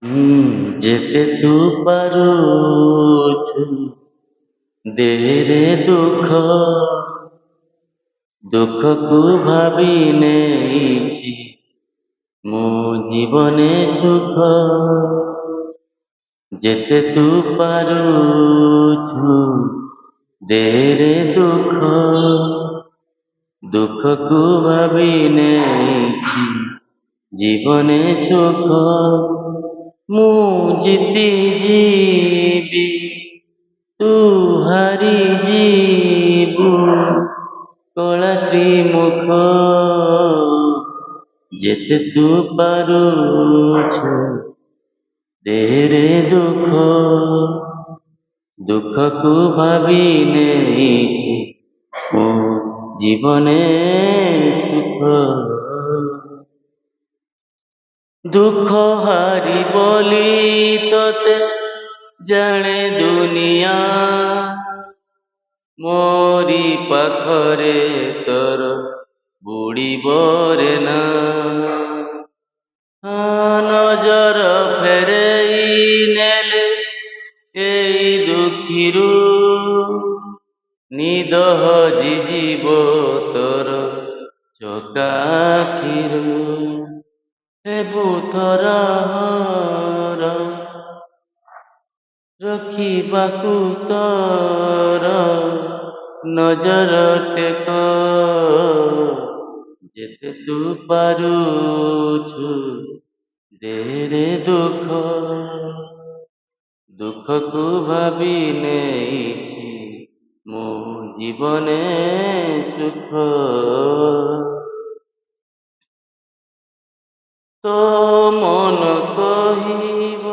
ଯେତେ ତୁ ପାରୁଛୁ ଦେହରେ ଦୁଃଖ, ଦୁଃଖକୁ ଭାବି ନେଇଛି ମୋ ଜୀବନେ ସୁଖ। ଯେତେ ତୁ ପାରୁଛୁ ଦେହରେ ଦୁଃଖ, ଦୁଃଖକୁ ଭାବି ନେଇଛି ଜୀବନେ ସୁଖ। ମୁଁ ଜିତି ଯିବି ତୁ ହାରି ଯିବୁ, କଳା ଶ୍ରୀମୁଖ। ଯେତେ ତୁ ପାରୁଛୁ ଦେହରେ ଦୁଃଖ, ଦୁଃଖକୁ ଭାବି ନେଇଛି ମୋ ଜୀବନେ ସୁଖ। ଦୁଃଖ ହାରି ବୋଲି ତତେ ଜାଣେ ଦୁନିଆ, ମୋରି ପାଖରେ ତୋର ବୁଡ଼ିବ ରେ ନା। ନଜର ଫେରେଇ ନେଲେ ଏଇ ଦୁଃଖୀରୁ, ନିଦ ହଜିଯିବ ତୋର ଚକା ଆଖିରୁ। ହେବୁ ଥର ରଖିବାକୁ ତୋର ନଜର ଟେକ। ଯେତେ ତୁ ପାରୁଛୁ ଦେହରେ ଦୁଃଖ, ଦୁଃଖକୁ ଭାବି ନେଇଛି ମୋ ଜୀବନେ ସୁଖ। ତୋ ମନ କହିବ,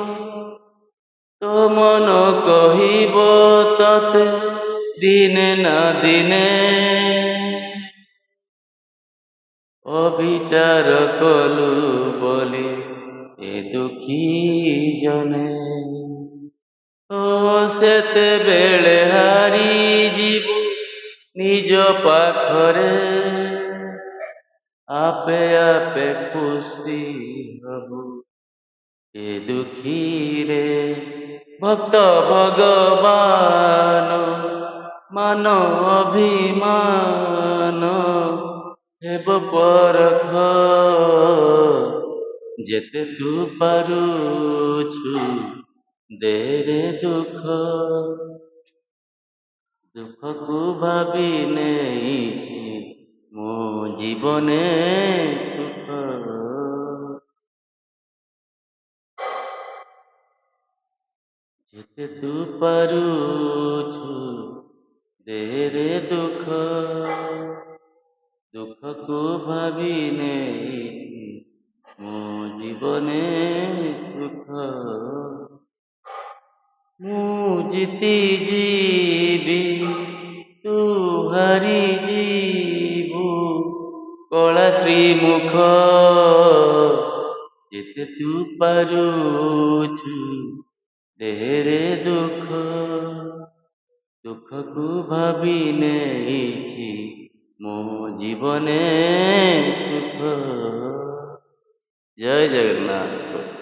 ତୋ ମନ କହିବ ତତେ ଦିନେ ନା ଦିନେ, ଅବିଚାର କଲୁ ବୋଲି ଏ ଦୁଃଖୀ ଜନେ। ସେତେବେଳେ ହାରିଯିବୁ ନିଜ ପାଖରେ, ଆପେ ଆପେ ଖୁସି ହବୁ ଏ ଦୁଃଖୀରେ। ଭକ୍ତ ଭଗବାନ ମାନ ଅଭିମାନ ହେବ ପରଖ। ଯେତେ ତୁ ପାରୁଛୁ ଦେହରେ ଦୁଃଖ, ଦୁଃଖକୁ ଭାବି ନେଇଛି ମୋ ଜୀବନେ ସୁଖ। ଯେତେ ତୁ ପାରୁଛୁ ଦେହରେ ଦୁଃଖ, ଦୁଃଖକୁ ଭାବି ନେଇଛି ମୋ ଜୀବନେ ସୁଖ। ମୁଁ ଜିତି ଯିବି ତୁ ହାରି ଯିବୁ, କଳା ଶ୍ରୀମୁଖ। ଯେତେ ତୁ ପାରୁଛୁ ଦେହରେ ଦୁଃଖ, ଦୁଃଖକୁ ଭାବି ନେଇଛି ମୋ ଜୀବନେ ସୁଖ। ଜୟ ଜଗନ୍ନାଥ।